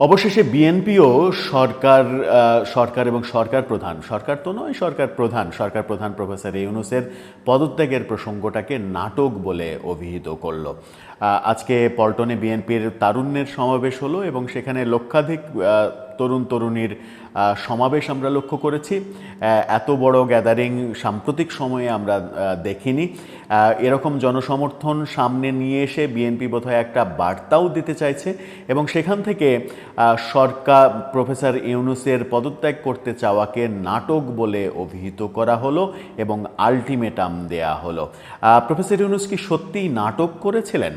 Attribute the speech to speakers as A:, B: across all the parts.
A: অবশেষে বিএনপিও সরকার এবং সরকার প্রধান, সরকার তো নয়, সরকার প্রধান প্রফেসর ইউনূসের পদত্যাগের প্রসঙ্গটাকে নাটক বলে অভিহিত করল। আজকে পল্টনে বিএনপির তারুণ্যের সমাবেশ হলো এবং সেখানে লক্ষাধিক তরুণ তরুণীর সমাবেশ আমরা লক্ষ্য করেছি। এত বড় গ্যাদারিং সাম্প্রতিক সময়ে আমরা দেখিনি। এরকম জনসমর্থন সামনে নিয়ে এসে বিএনপি বোধহয় একটা বার্তাও দিতে চাইছে এবং সেখান থেকে সরকার প্রফেসর ইউনূসের পদত্যাগ করতে চাওয়াকে নাটক বলে অভিহিত করা হলো এবং আলটিমেটাম দেয়া হলো। প্রফেসর ইউনূস কি সত্যিই নাটক করেছিলেন?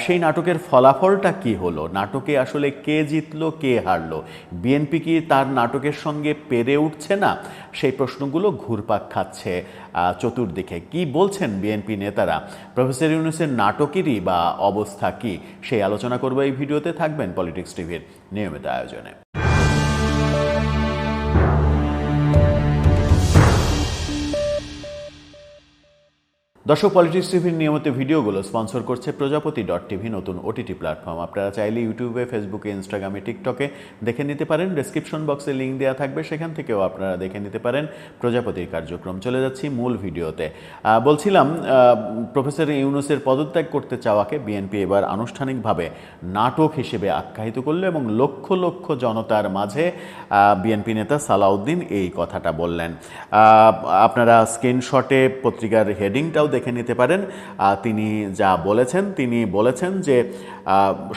A: সেই নাটকের ফলাফলটা কি হলো? নাটকে আসলে কে জিতলো, কে হারলো? বিএনপি কি তার নাটকের সঙ্গে পেরে উঠছে না? সেই প্রশ্নগুলো ঘুরপাক খাচ্ছে চতুর্দিকে। কি বলছেন বিএনপি নেতারা? প্রফেসর ইউনূসের নাটকেরই বা অবস্থা কি? সেই আলোচনা করবো এই ভিডিওতে। থাকবেন পলিটিক্স টিভির নিয়মিত আয়োজনে। দর্শক, পলিটিক্স টিভির নিয়মিত ভিডিওগুলো স্পন্সর করছে প্রজাপতি.টিভি, নতুন ওটিটি প্ল্যাটফর্ম। আপনারা চাইলে ইউটিউবে, ফেসবুকে, ইনস্টাগ্রামে, টিকটকে দেখে নিতে পারেন। ডেসক্রিপশন বক্সে লিঙ্ক দেওয়া থাকবে, সেখান থেকেও আপনারা দেখে নিতে পারেন প্রজাপতির কার্যক্রম। চলে যাচ্ছি মূল ভিডিওতে। বলছিলাম, প্রফেসর ইউনূসের পদত্যাগ করতে চাওয়াকে বিএনপি এবার আনুষ্ঠানিকভাবে নাটক হিসেবে আখ্যায়িত করল এবং লক্ষ লক্ষ জনতার মাঝে বিএনপি নেতা সালাউদ্দিন এই কথাটা বললেন। আপনারা স্ক্রিনশটে পত্রিকার হেডিংটাও দেখে নিতে পারেন। তিনি যা বলেছেন, তিনি বলেছেন যে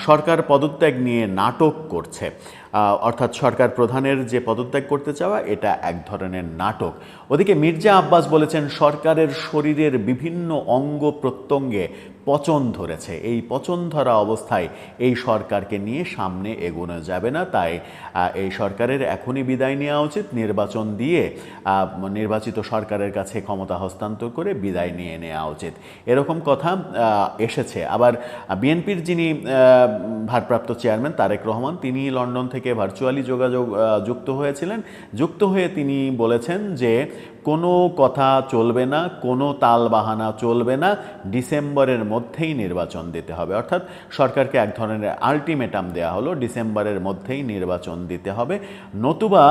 A: সরকার পদত্যাগ নিয়ে নাটক করছে, অর্থাৎ সরকার প্রধানের যে পদত্যাগ করতে চাওয়া এটা এক ধরনের নাটক। ওদিকে মির্জা আব্বাস বলেছেন সরকারের শরীরের বিভিন্ন অঙ্গ প্রত্যঙ্গে পচন ধরেছে, এই পচন ধরা অবস্থায় এই সরকারকে নিয়ে সামনে এগোনো যাবে না, তাই এই সরকারের এখনই বিদায় নেওয়া উচিত, নির্বাচন দিয়ে নির্বাচিত সরকারের কাছে ক্ষমতা হস্তান্তর করে বিদায় নিয়ে নেওয়া উচিত, এরকম কথা এসেছে। আবার বিএনপির যিনি ভারপ্রাপ্ত চেয়ারম্যান তারেক রহমান, তিনি লন্ডন থেকে ভার্চুয়ালি যুক্ত হয়েছিলেন। যুক্ত হয়ে তিনি বলেছেন যে কোনো কথা চলবে না, কোনো তাল বাহানা চলবে না, ডিসেম্বরের মধ্যেই নির্বাচন দিতে হবে। অর্থাৎ সরকারকে এক ধরনের আলটিমেটাম দেওয়া হলো, ডিসেম্বরের মধ্যেই নির্বাচন দিতে হবে, নতুবা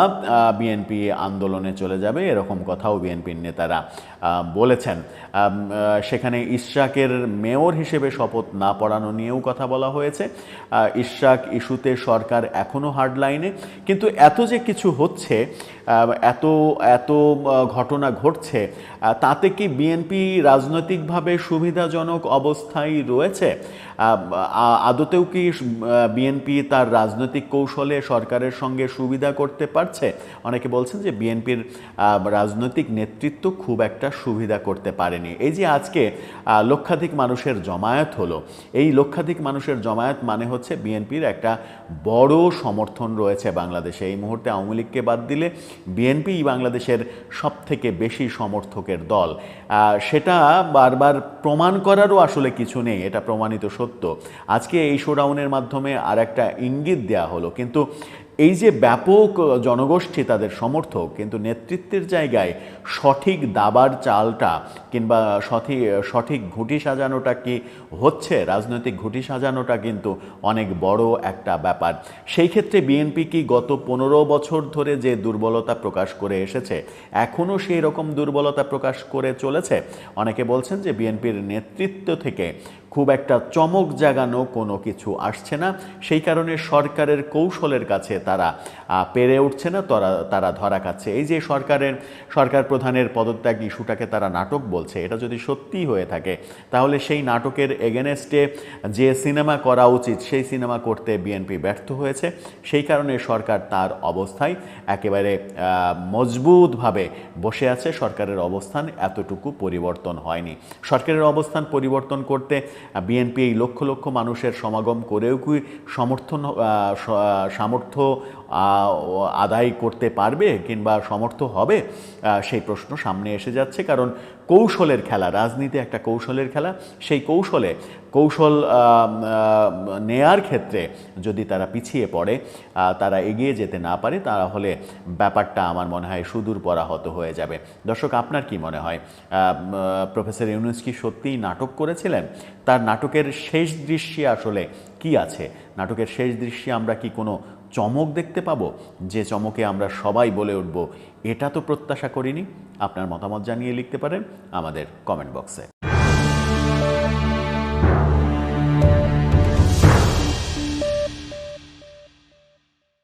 A: বিএনপি আন্দোলনে চলে যাবে, এরকম কথাও বিএনপির নেতারা বলেছেন। সেখানে ইশরাকের মেয়র হিসেবে শপথ না পড়ানো নিয়েও কথা বলা হয়েছে। ইশরাক ইস্যুতে সরকার এখনও হার্ডলাইনে, কিন্তু এত যে কিছু হচ্ছে, এত ঘটনা ঘটছে, তাতে কি বিএনপি রাজনৈতিকভাবে সুবিধাজনক অবস্থায় রয়েছে? আদতেও কি বিএনপি তার রাজনৈতিক কৌশলে সরকারের সঙ্গে সুবিধা করতে পারছে? অনেকে বলছেন যে বিএনপির রাজনৈতিক নেতৃত্ব খুব একটা সুবিধা করতে পারেনি। এই যে আজকে লক্ষাধিক মানুষের জমায়েত হলো, এই লক্ষাধিক মানুষের জমায়েত মানে হচ্ছে বিএনপির একটা বড় সমর্থন রয়েছে বাংলাদেশে। এই মুহূর্তে আওয়ামী লীগকে বাদ দিলে বিএনপি বাংলাদেশের সবথেকে বেশি সমর্থকের দল। সেটা বারবার প্রমাণ করারও আসলে কিছু নেই, এটা প্রমাণিত সত্য। আজকে এই শোডাউনের মাধ্যমে আর একটা ইঙ্গিত দেওয়া হলো, কিন্তু এই যে ব্যাপক জনগোষ্ঠী তাদের সমর্থক, কিন্তু নেতৃত্বের জায়গায় সঠিক দাবার চালটা কিংবা সঠিক ঘুঁটি সাজানোটা কি হচ্ছে, রাজনৈতিক ঘুঁটি সাজানোটা কিন্তু অনেক বড় একটা ব্যাপার। সেই ক্ষেত্রে বিএনপি কি গত 15 বছর ধরে যে দুর্বলতা প্রকাশ করে এসেছে, এখনও সেই রকম দুর্বলতা প্রকাশ করে চলেছে? অনেকে বলছেন যে বিএনপির নেতৃত্ব থেকে খুব একটা চমক জাগানো কোনো কিছু আসছে না, সেই কারণে সরকারের কৌশলের কাছে তারা পেরে উঠছে না, তারা ধরা খাচ্ছে। এই যে সরকার প্রধানের পদত্যাগ ইস্যুটাকে তারা নাটক বলছে, এটা যদি সত্যি হয়ে থাকে তাহলে সেই নাটকের এগেনেস্টে যে সিনেমা করা উচিত সেই সিনেমা করতে বিএনপি ব্যর্থ হয়েছে। সেই কারণে সরকার তার অবস্থায় একেবারে মজবুতভাবে বসে আছে, সরকারের অবস্থান এতটুকু পরিবর্তন হয়নি। সরকারের অবস্থান পরিবর্তন করতে বিএনপি এই লক্ষ লক্ষ মানুষের সমাগম করেও কি সামর্থ্য আদায় করতে পারবে কিংবা সমর্থ হবে? সেই প্রশ্ন সামনে এসে যাচ্ছে, কারণ কৌশলের খেলা, রাজনীতি একটা কৌশলের খেলা। সেই কৌশল নেয়ার ক্ষেত্রে যদি তারা পিছিয়ে পড়ে, তারা এগিয়ে যেতে না পারে, তাহলে ব্যাপারটা আমার মনে হয় সুদূর পরাহত হয়ে যাবে। দর্শক, আপনার কি মনে হয়, প্রফেসর ইউনূস কি সত্যিই নাটক করেছিলেন? তার নাটকের শেষ দৃশ্যে আসলে কি আছে? নাটকের শেষ দৃশ্যে আমরা কি কোনো চমক দেখতে পাবো, যে চমকে আমরা সবাই বলে উঠব এটা তো প্রত্যাশা করিনি? আপনার মতামত জানিয়ে লিখতে পারেন আমাদের কমেন্ট বক্সে।